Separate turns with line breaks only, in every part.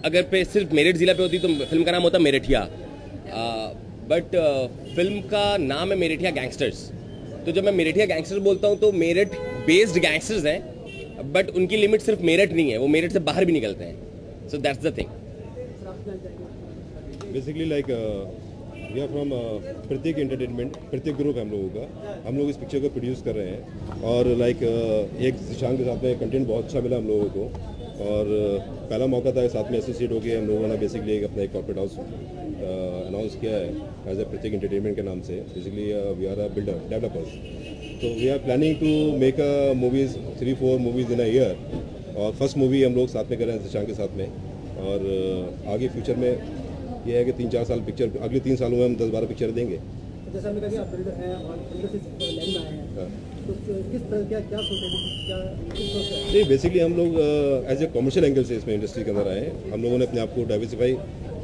अगर पे सिर्फ मेरठ जिला पे होती तो फिल्म का नाम होता मेरठिया, बट फिल्म का नाम है मेरठिया गैंगस्टर्स। तो जब मैं मेरठिया गैंगस्टर्स बोलता हूँ तो मेरठ बेस्ड गैंगस्टर्स हैं, बट उनकी लिमिट सिर्फ मेरठ नहीं है, वो मेरठ से बाहर भी निकलते हैं। So that's the thing.
Basically like we are from प्रत्येक एंटरटेनमेंट, प्रत्येक ग्रुप है हम लोगों का। हम लोग इस पिक्चर को प्रोड्यूस कर रहे हैं और लाइक एक शान के साथ में कंटेंट बहुत अच्छा मिला हम लोगों को और पहला मौका था साथ में एसोसिएट होकर हम लोगों ने बेसिकली अपना एक कॉर्पोरेट हाउस अनाउंस किया है एज ए प्रत्येक एंटरटेनमेंट के नाम से। Basically we are a builder developers, तो we are planning to make a movies 3-4 movies in a year. और फर्स्ट मूवी हम लोग साथ में कर रहे हैं शशांक के साथ में, और आगे फ्यूचर में ये है कि 3-4 साल पिक्चर, अगले 3 सालों में हम 10-12 पिक्चर देंगे।
जैसा आपने कहा कि आप बिल्डर हैं और बिल्डर से लाइन में आए हैं, तो किस तरह क्या सोचेंगे, क्या नहीं?
बेसिकली हम लोग एज ए कमर्शियल एंगल से इसमें इंडस्ट्री के अंदर आए हैं। हम लोगों ने अपने आप को डाइवर्सिफाई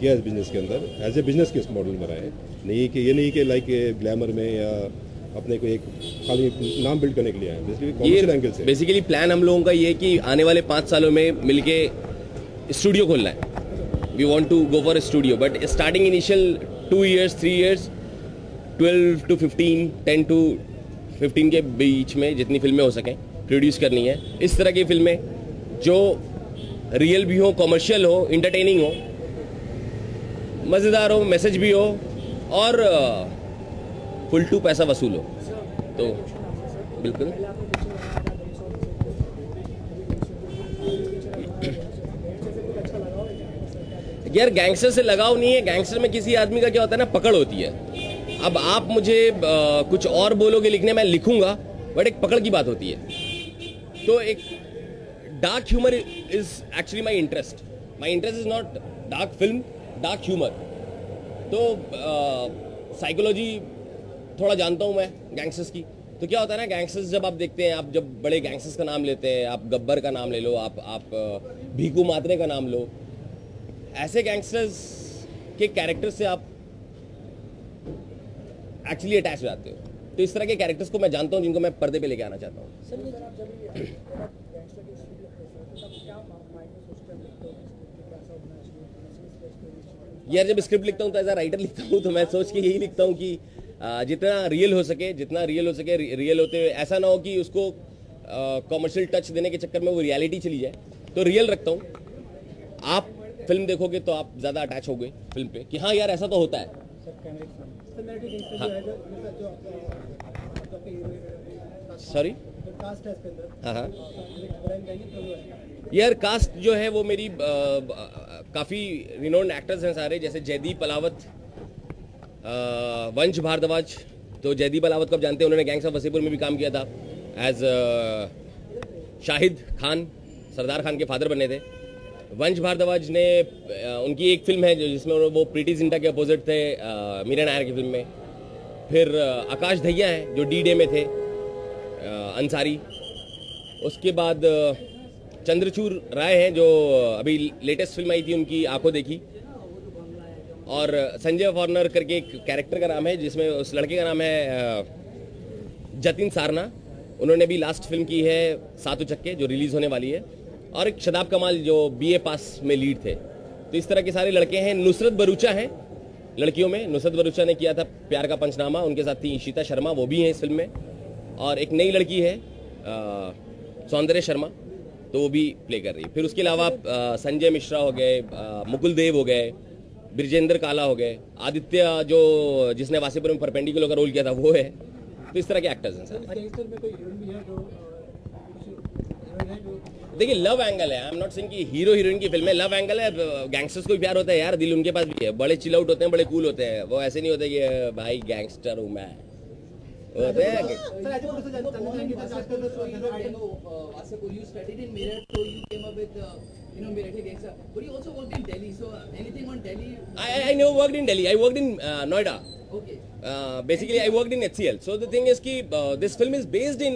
किया इस बिजनेस के अंदर, एज ए बिजनेस के इस मॉडल में आए हैं। नहीं कि ये नहीं कि लाइक ग्लैमर में या अपने को एक खाली नाम बिल्ड करने के लिए आए हैं। बेसिकली कमर्शियल एंगल से
बेसिकली प्लान हम लोगों का ये है कि आने वाले 5 सालों में मिलके स्टूडियो खोलना है। We want to go for a studio, but starting initial 2 years 3 years 12 to 15 10 to 15 के बीच में जितनी फिल्में हो सकें प्रोड्यूस करनी है। इस तरह की फिल्में जो रियल भी हो, कमर्शियल हो, इंटरटेनिंग हो, मज़ेदार हो, मैसेज भी हो और फुल टू पैसा वसूल हो। तो बिल्कुल यार गैंगस्टर से लगाव नहीं है। गैंगस्टर में किसी आदमी का क्या होता है ना, पकड़ होती है। अब आप मुझे कुछ और बोलोगे लिखने, मैं लिखूंगा, बट एक पकड़ की बात होती है। तो एक dark humour is actually my interest. My interest is not dark film, dark humour. तो साइकोलॉजी थोड़ा जानता हूं मैं गैंगस्टर्स की। तो क्या होता है ना, गैंगस्टर्स जब आप देखते हैं, आप जब बड़े गैंगस्टर्स का नाम लेते हैं, आप गब्बर का नाम ले लो, आप भीकू मात्रे का नाम लो, ऐसे गैंगस्टर्स के कैरेक्टर से आप एक्चुअली अटैच हो जाते हो। तो इस तरह के कैरेक्टर्स को मैं जानता हूं जिनको मैं पर्दे पे लेके आना चाहता हूं। यार जब स्क्रिप्ट लिखता हूं तो एज अ राइटर लिखता हूं, तो मैं सोच के यही लिखता हूं कि जितना रियल हो सके रियल होते हुए ऐसा ना हो कि उसको कमर्शियल टच देने के चक्कर में वो रियलिटी चली जाए। तो रियल रखता हूं। आप फिल्म देखोगे तो आप ज़्यादा अटैच होगे फिल्म पे कि हाँ यार ऐसा तो होता है। सॉरी, हाँ यार कास्ट जो है वो मेरी काफ़ी रिनोन्ड एक्टर्स हैं सारे, जैसे जयदीप अलावत, वंश भारद्वाज। तो जयदीप अलावत को आप जानते हैं, उन्होंने गैंग्स ऑफ वसेपुर में भी काम किया था एज शाहिद खान, सरदार खान के फादर बने थे। वंश भारद्वाज ने उनकी एक फिल्म है जिसमें वो प्रीति जिंटा के अपोजिट थे, मीरा नायर की फिल्म में। फिर आकाश दहिया हैं जो डी-डे में थे, अंसारी। उसके बाद चंद्रचूड़ राय हैं जो अभी लेटेस्ट फिल्म आई थी उनकी, आंखों देखी। और संजय फॉर्नर करके एक कैरेक्टर का नाम है जिसमें उस लड़के का नाम है जतिन सारना। उन्होंने भी लास्ट फिल्म की है सात चक्के जो रिलीज होने वाली है। और एक शदाब कमाल जो BA पास में लीड थे। तो इस तरह के सारे लड़के हैं। नुसरत भरूचा हैं लड़कियों में। नुसरत भरूचा ने किया था प्यार का पंचनामा, उनके साथ थी ईशिता शर्मा, वो भी हैं इस फिल्म में। और एक नई लड़की है सौंदर्य शर्मा, तो वो भी प्ले कर रही है। फिर उसके अलावा संजय मिश्रा हो गए, मुकुल देव हो गए, ब्रिजेंद्र काला हो गए, आदित्य जो जिसने वासेपुर में परपेंडिकुलर का रोल किया था वो है। तो इस तरह के एक्टर्स हैं सर। देखिए लव एंगल है, आई एम नॉट सेइंग कि हीरो हीरोइन की फिल्म है, लव एंगल है। गैंगस्टर्स को भी प्यार होता है यार, दिल उनके पास भी है, बड़े चिल आउट होते हैं, बड़े कूल होते हैं। वो ऐसे नहीं होते कि भाई गैंगस्टर हूं मैं, होते हैं। I never worked in Delhi. I worked in Noida.
Okay.
Basically, I worked in HCL. So the thing is कि this film is based in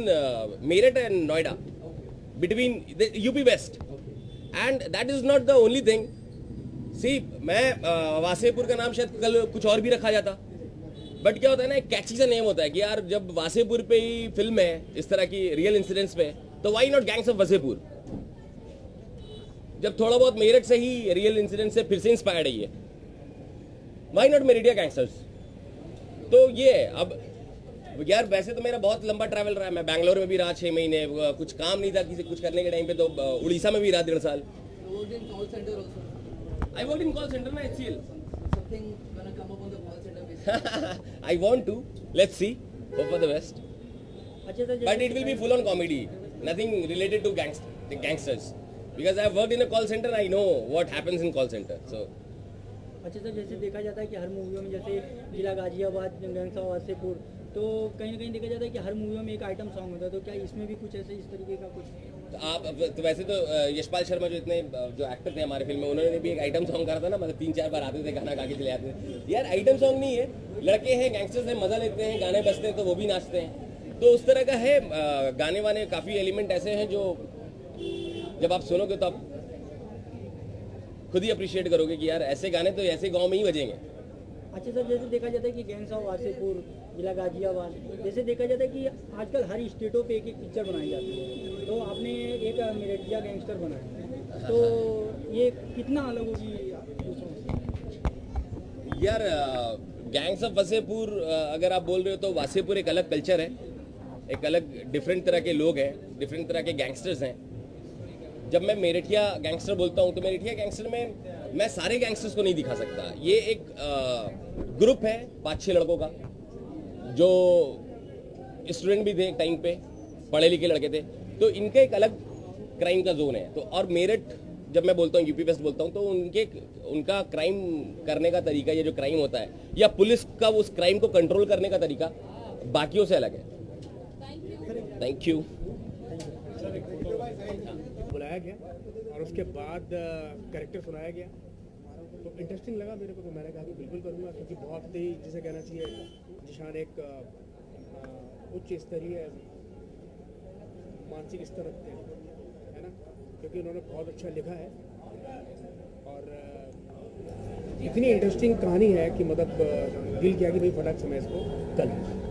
Meerut and Noida, between the UP West. And that is not the only thing. See, मैं वासेपुर का नाम शायद कल कुछ और भी रखा जाता, बट क्या होता है ना, एक कैची सा नेम होता है कि यार जब वासेपुर पे ही फिल्म है इस तरह की रियल इंसिडेंट्स पे, तो why not Gangs of Wasseypur. जब थोड़ा बहुत मेरठ से ही रियल इंसिडेंट से फिर से इंस्पायर्ड है ये, व्हाई नॉट मेरिटिया गैंगस्टर्स। तो ये अब यार वैसे तो मेरा बहुत लंबा ट्रैवल रहा है, मैं बैंगलोर में भी रहा 6 महीने, कुछ काम नहीं था किसी कुछ करने के टाइम पे, तो उड़ीसा में भी रहा 1.5 साल। I worked in call center na HCL.
Something gonna come up on the call center basis.
I want to. Let's see. Hope for the best.
अच्छा sir,
But it will be full on comedy. Nothing related to gangsters. Because I have worked in a call center, I know what happens in call center. So.
अच्छा sir, जैसे देखा जाता है कि हर मूवियों में जैसे जिला गाजियाबाद, गैंग्स ऑफ वासेपुर, तो कहीं ना कहीं देखा जाता है कि हर मूवियों में एक आइटम सॉन्ग होता है, तो क्या इसमें भी कुछ ऐसे इस तरीके का कुछ?
तो आप तो वैसे तो यशपाल शर्मा जो इतने जो एक्टर थे हमारे फिल्म में, उन्होंने भी एक आइटम सॉन्ग करा था ना, मतलब 3-4 बार आते थे गाना गा के चले आते थे। यार आइटम सॉन्ग नहीं है, लड़के हैं, गैंगस्टर्स हैं, मजा लेते हैं, गाने बजते हैं तो वो भी नाचते हैं, तो उस तरह का है। गाने वाने काफ़ी एलिमेंट ऐसे हैं जो जब आप सुनोगे तो आप खुद ही अप्रिशिएट करोगे कि यार ऐसे गाने तो ऐसे गाँव में ही बजेंगे।
अच्छा सर, जैसे देखा जाता है कि गैंग्स ऑफ वासेपुर, जिला गाजियाबाद, जैसे देखा जाता है कि आजकल हर स्टेटों पे एक पिक्चर बनाई जाती है, तो आपने एक मेरठिया गैंगस्टर बनाया, तो ये कितना अलग होगी दूसरों से?
यार गैंग्स ऑफ वासेपुर अगर आप बोल रहे हो तो वासेपुर एक अलग कल्चर है, एक अलग डिफरेंट तरह के लोग हैं, डिफरेंट तरह के गैंगस्टर्स हैं। जब मैं मेरठिया गैंगस्टर बोलता हूँ तो मेरठिया गैंगस्टर में मैं सारे गैंगस्टर्स को नहीं दिखा सकता। ये एक ग्रुप है 5-6 लड़कों का, जो स्टूडेंट भी थे एक टाइम पे, पढ़े लिखे लड़के थे, तो इनका एक अलग क्राइम का जोन है। तो और मेरठ जब मैं बोलता हूँ, यूपी वेस्ट बोलता हूँ, तो उनका क्राइम करने का तरीका, ये जो क्राइम होता है या पुलिस का उस क्राइम को कंट्रोल करने का तरीका बाकियों से अलग है। Thank you.
बुलाया गया और उसके बाद कैरेक्टर सुनाया गया, तो इंटरेस्टिंग लगा मेरे को, तो मैंने कहा कि बिल्कुल करूँगा, क्योंकि बहुत ही जिसे कहना चाहिए जिशान एक उच्च स्तरीय मानसिक स्तर रखते हैं, है ना, क्योंकि उन्होंने बहुत अच्छा लिखा है और इतनी इंटरेस्टिंग कहानी है कि मतलब दिल किया कि भाई फटाक से मैं इसको कल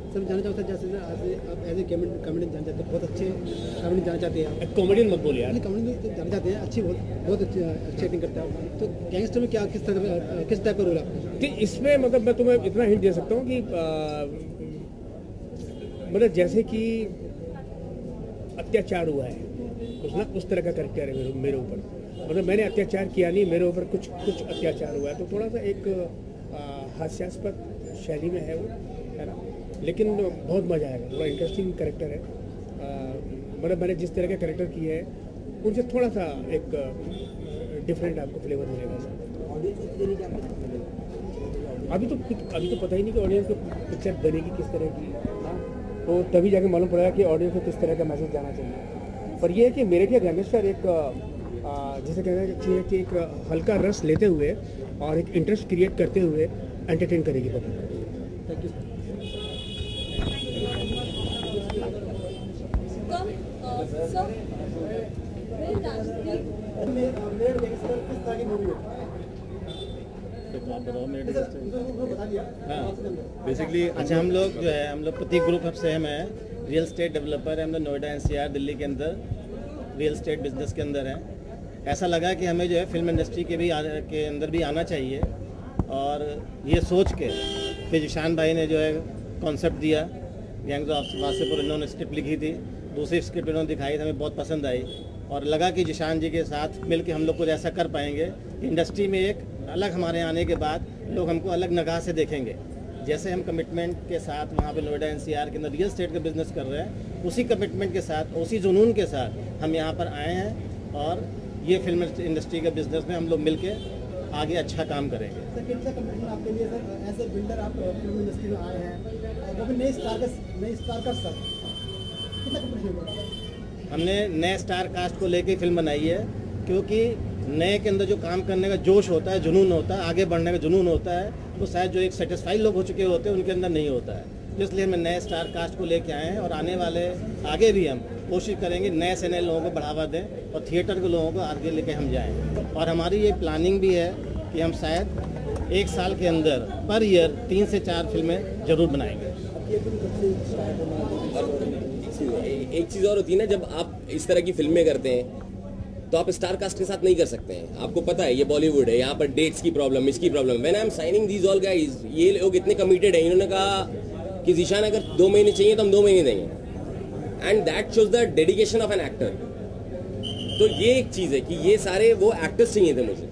सर जानना चाहता है, जैसे आप एज ए कॉमेडियन जाना चाहते हैं, बहुत अच्छे कॉमेडियन जाना चाहते हैं आप?
कॉमेडियन मत बोलिए यार,
कॉमेडियन जाना चाहते हैं, अच्छी बहुत अच्छी एक्टिंग करते हैं, तो गैंगस्टर में क्या किस टाइप का रोल आपका?
कि इसमें मतलब मैं तुम्हें इतना हिंट दे सकता हूँ कि मतलब जैसे कि अत्याचार हुआ है कुछ ना, उस तरह का कैरेक्टर है मेरे ऊपर, मतलब मैंने अत्याचार किया नहीं, मेरे ऊपर कुछ अत्याचार हुआ है, तो थोड़ा सा एक हास्यास्पद शैली में है वो, है ना, लेकिन बहुत मज़ा आएगा, थोड़ा इंटरेस्टिंग कैरेक्टर है। मतलब मैंने जिस तरह के कैरेक्टर किए हैं उनसे थोड़ा सा एक डिफरेंट आपको फ्लेवर मिलेगा। अभी तो पता ही नहीं कि ऑडियंस को पिक्चर बनेगी किस तरह की, हाँ, तो तभी जाके मालूम पड़ेगा कि ऑडियंस को किस तरह का मैसेज जाना चाहिए। पर यह है कि मेरठिया गैंगस्टर एक जिसे कहना चाहिए कि एक हल्का रस लेते हुए और एक इंटरेस्ट क्रिएट करते हुए एंटरटेन करेगी public.
Thank you sir.
Basically अच्छा, हम लोग जो है, हम लोग प्रतीक ग्रुप से हम हैं, रियल एस्टेट डेवलपर है, हम लोग नोएडा NCR दिल्ली के अंदर रियल एस्टेट बिजनेस के अंदर हैं। ऐसा लगा कि हमें जो है फिल्म इंडस्ट्री के अंदर भी आना चाहिए, और ये सोच के फिर जिशान भाई ने जो है कॉन्सेप्ट दिया, गैंग्स ऑफ वासेपुर इन्होंने स्क्रिप्ट लिखी थी, दूसरी स्क्रिप्ट इन्होंने दिखाई थी, हमें बहुत पसंद आई और लगा कि जिशान जी के साथ मिलकर हम लोग कुछ ऐसा कर पाएंगे। इंडस्ट्री में एक अलग, हमारे आने के बाद लोग हमको अलग निगाह से देखेंगे। जैसे हम कमिटमेंट के साथ वहाँ पे नोएडा NCR के अंदर रियल एस्टेट का बिजनेस कर रहे हैं, उसी कमिटमेंट के साथ, उसी जुनून के साथ हम यहाँ पर आए हैं और ये फिल्म इंडस्ट्री के बिजनेस में हम लोग मिल के आगे अच्छा काम करेंगे।
सर कितना कमिटमेंट आपके लिए सर, एज ए बिल्डर आप फिल्म इंडस्ट्री में आए हैं, वो भी नए स्टार का सर, कितना कमिटमेंट?
हमने नए स्टार कास्ट को लेके फिल्म बनाई है, क्योंकि नए के अंदर जो काम करने का जोश होता है, जुनून होता है, आगे बढ़ने का जुनून होता है, तो शायद जो एक सेटिस्फाइड लोग हो चुके होते हैं उनके अंदर नहीं होता है। इसलिए हम नए स्टार कास्ट को लेके आए हैं और आने वाले आगे भी हम कोशिश करेंगे नए से नए लोगों को बढ़ावा दें और थिएटर के लोगों को आगे लेके हम जाएं। और हमारी ये प्लानिंग भी है कि हम शायद 1 साल के अंदर पर ईयर 3 से 4 फिल्में जरूर बनाएंगे।
एक चीज़ और होती है ना, जब आप इस तरह की फिल्में करते हैं तो आप स्टार कास्ट के साथ नहीं कर सकते हैं। आपको पता है ये बॉलीवुड है, यहाँ पर डेट्स की प्रॉब्लम, इसकी problem. When I am signing these all guys, ये लोग इतने कमिटेड हैं, इन्होंने कहा कि ज़ीशान अगर 2 महीने चाहिए तो हम 2 महीने देंगे, and that shows the dedication of an actor. तो ये एक चीज़ है कि ये सारे वो एक्टर्स चाहिए थे मुझे।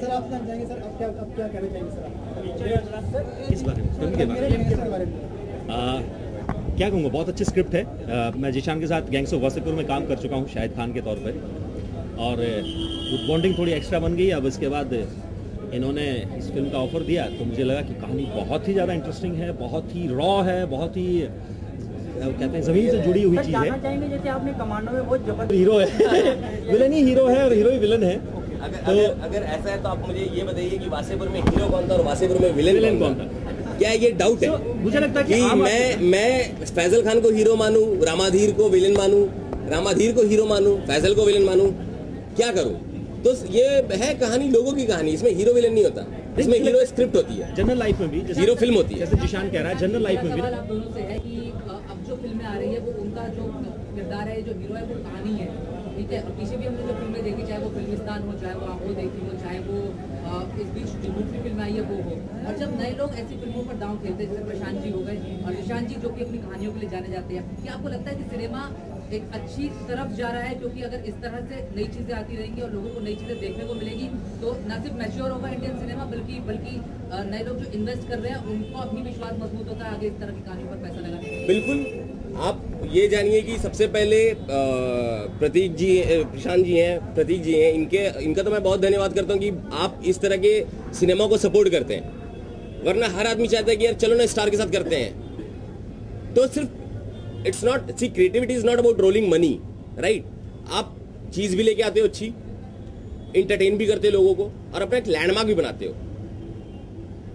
सर आप जाएंगे सर, अब क्या कहना चाहिए सर
इस बारे में, फिल्म के बारे में? क्या कहूँगा, बहुत अच्छी स्क्रिप्ट है। मैं ज़ीशान के साथ गैंग्स ऑफ वासेपुर में काम कर चुका हूँ शाहिद खान के तौर पर, और बॉन्डिंग थोड़ी एक्स्ट्रा बन गई। अब इसके बाद इन्होंने इस फिल्म का ऑफर दिया तो मुझे लगा कि कहानी बहुत ही ज़्यादा इंटरेस्टिंग है, बहुत ही रॉ है, बहुत ही कहते हैं ज़मीन से जुड़ी हुई चीज़ है।
चाहेंगे जैसे आपने कमांडो में बहुत जबरदस्त
हीरो है विलन ही हीरो है और हीरो ही विलन है।
अगर ऐसा है तो आप मुझे ये बताइए कि वासेपुर में हीरो कौन था और वासेपुर में विलेन कौन था? क्या ये डाउट है?
मुझे लगता है
कि मैं फैजल खान को हीरो मानूं, रामाधीर को विलेन मानूं, रामाधीर को हीरो मानूं, फैजल को विलेन मानूं, क्या करूं? तो ये है कहानी, लोगों की कहानी, इसमें हीरो विलेन नहीं होता, इसमें हीरो स्क्रिप्ट होती है,
जनरल लाइफ में भी
हीरो फिल्म होती है।
जैसे ज़ीशान कह रहा है, जनरल लाइफ में भी।
सवाल आप दोनों से है कि अब जो फिल्में आ रही है वो उनका जो किरदार है, जो हीरो है, वो कहानी है, ठीक है। और पीछे भी हमने जो फिल्में देखी, चाहे वो फिल्मिस्तान हो, चाहे वो आंखों देखी हो, चाहे वो इस बीच जो दूसरी फिल्म आई है वो हो, और जब नए लोग ऐसी फिल्मों पर दांव खेलते हैं, जैसे प्रशांत जी हो गए और ईशान जी जो कि अपनी कहानियों के लिए जाने जाते हैं, क्या आपको लगता है कि सिनेमा एक अच्छी तरफ जा रहा है? क्योंकि अगर इस तरह से नई चीज़ें आती रहेंगी और लोगों को नई चीज़ें देखने को मिलेगी तो न सिर्फ मैच्योर होगा इंडियन सिनेमा, बल्कि नए लोग जो इन्वेस्ट कर रहे हैं उनको अपनी विश्वास मजबूत होता है आगे इस तरह की कहानियों पर पैसा लगाने में।
बिल्कुल। आप ये जानिए कि सबसे पहले प्रतीक जी, प्रशांत जी हैं, प्रतीक जी हैं, इनका तो मैं बहुत धन्यवाद करता हूँ कि आप इस तरह के सिनेमा को सपोर्ट करते हैं। वरना हर आदमी चाहता है कि यार चलो ना स्टार के साथ करते हैं। तो सिर्फ it's not, see creativity is not about rolling money, right? आप चीज भी लेके आते हो अच्छी, इंटरटेन भी करते हो लोगों को और अपना एक लैंडमार्क भी बनाते हो।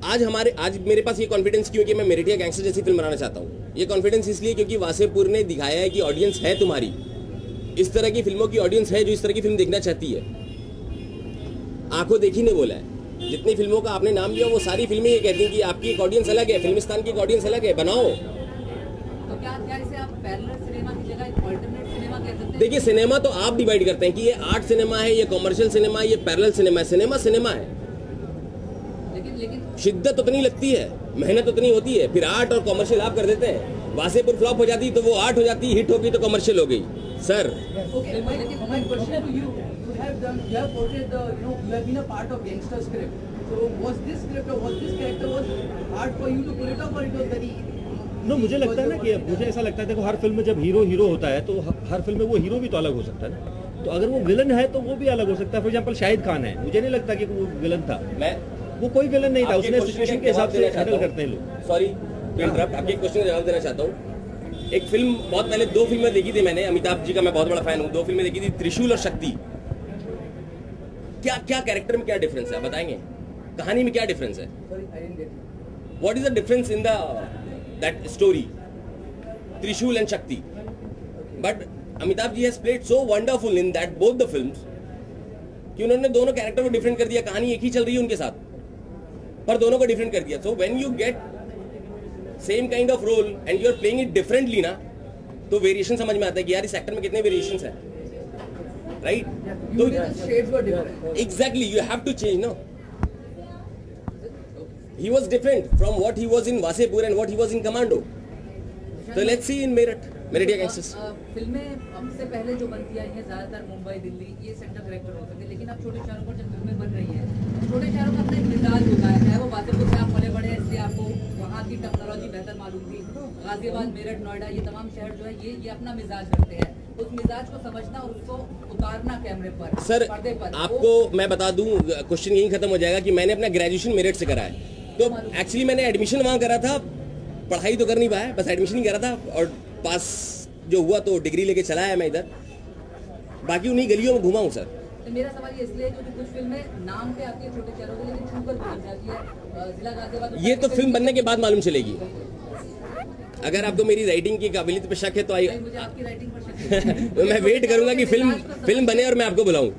आज मेरे पास ये कॉन्फिडेंस क्यों कि मैं मेरिटिया गैंगस्टर जैसी फिल्म बनाना चाहता हूँ। ये कॉन्फिडेंस इसलिए क्योंकि वासेपुर ने दिखाया है कि ऑडियंस है तुम्हारी, इस तरह की फिल्मों की ऑडियंस है जो इस तरह की फिल्म देखना चाहती है। आंखों देखी ने बोला है, जितनी फिल्मों का आपने नाम लिया वो सारी फिल्में ये कहती हैं कि आपकी एक ऑडियंस अलग है, फिल्मिस्तान की एक ऑडियंस अलग है, बनाओ।
तो क्या इसे आप पैरेलल सिनेमा की जगह एक अल्टरनेट सिनेमा कह सकते हैं?
देखिए, सिनेमा तो आप डिवाइड करते हैं कि ये आर्ट सिनेमा है, ये कॉमर्शियल सिनेमा है, ये पैरेलल सिनेमा है। सिनेमा है,
लेकिन
शिद्दत उतनी लगती है, मेहनत उतनी होती है, फिर आर्ट और कॉमर्शियल आप कर देते हैं। वासेपुर फ्लॉप हो जाती तो वो आर्ट हो जाती, हिट होगी तो कॉमर्शियल हो गई। Sir
okay, my question to you, you have portrayed you have been a part of gangster script. So was this script or was this character was hard for you to pull it off or it was very
no मुझे लगता है ना कि मुझे ऐसा लगता है, देखो हर फिल्म में जब हीरो होता है तो हर फिल्म में वो हीरो भी तो अलग हो सकता है ना। तो अगर वो विलन है तो वो भी अलग हो सकता है। फॉर एग्जांपल शाहिद खान है, मुझे नहीं लगता कि वो विलन था, वो कोई विलन नहीं था, उसने सिचुएशन के हिसाब से हैंडल करते हैं लोग।
सॉरी टू इंटरप्ट, आपके क्वेश्चन का जवाब देना चाहता हूँ। एक फिल्म बहुत पहले, 2 फिल्में देखी थी मैंने, अमिताभ जी का मैं बहुत बड़ा फैन हूँ। 2 फिल्में देखी थी, त्रिशूल और शक्ति। क्या कैरेक्टर में क्या डिफरेंस है बताएंगे? कहानी में क्या डिफरेंस है? What is the difference in that story, Trishul and Shakti? But Amitabh ji has played so wonderful in that both the films कि उन्होंने दोनों कैरेक्टर को डिफरेंट कर दिया। कहानी एक ही चल रही है उनके साथ, पर दोनों को डिफरेंट कर दिया। So when you get same kind of role and you are playing it differently ना, तो वेरिएशन समझ में आता है कि यार इस एक्टर में कितने वेरिएशंस हैं, राइट? तो
shades were different.
Exactly, you have to change no. He was different from what he was in Wasepur and what he was in Commando. So let's see in Meritia Gangsters.
फिल्में हमसे पहले जो बनती आई हैं ज्यादातर मुंबई, दिल्ली, ये centre character होते थे, लेकिन अब छोटे शहरों पर जब फिल्में बन रही हैं, छोटे शहरों का अपना एक मिजाज होता है। चाहे वो वासेपुर से आप पले बड़े हैं, इसलिए आपको वहाँ की टेक्नोलॉजी बेहतर मालूम थी। गाजियाबाद, मेरठ, नोएडा, ये तमाम शहर जो है ये अपना मिजाज रखते हैं। उस मिजाज को समझना और उसको उतारना कैमरे पर,
सर
पर्दे पर।
आपको मैं बता दूं, क्वेश्चन यही खत्म हो जाएगा कि मैंने अपना ग्रेजुएशन मेरठ से करा है। तो एक्चुअली मैंने एडमिशन वहाँ करा था, पढ़ाई तो कर नहीं पाया, बस एडमिशन ही करा था और पास जो हुआ तो डिग्री लेके चला है मैं इधर, बाकी उन्हीं गलियों में घुमा हूँ सर।
तो मेरा सवाल ये इसलिए क्योंकि कुछ फिल्में नाम पे आती है छोटे शहरों के, लेकिन छूकर पहुंच जाती है जिला गाजियाबाद।
ये तो फिल्म बनने के बाद मालूम चलेगी। अगर आपको मेरी राइटिंग की काबिलियत पे शक है तो
मुझे आपकी राइटिंग पर शक है।
तो मैं वेट करूंगा कि फिल्म बने और मैं आपको बुलाऊं।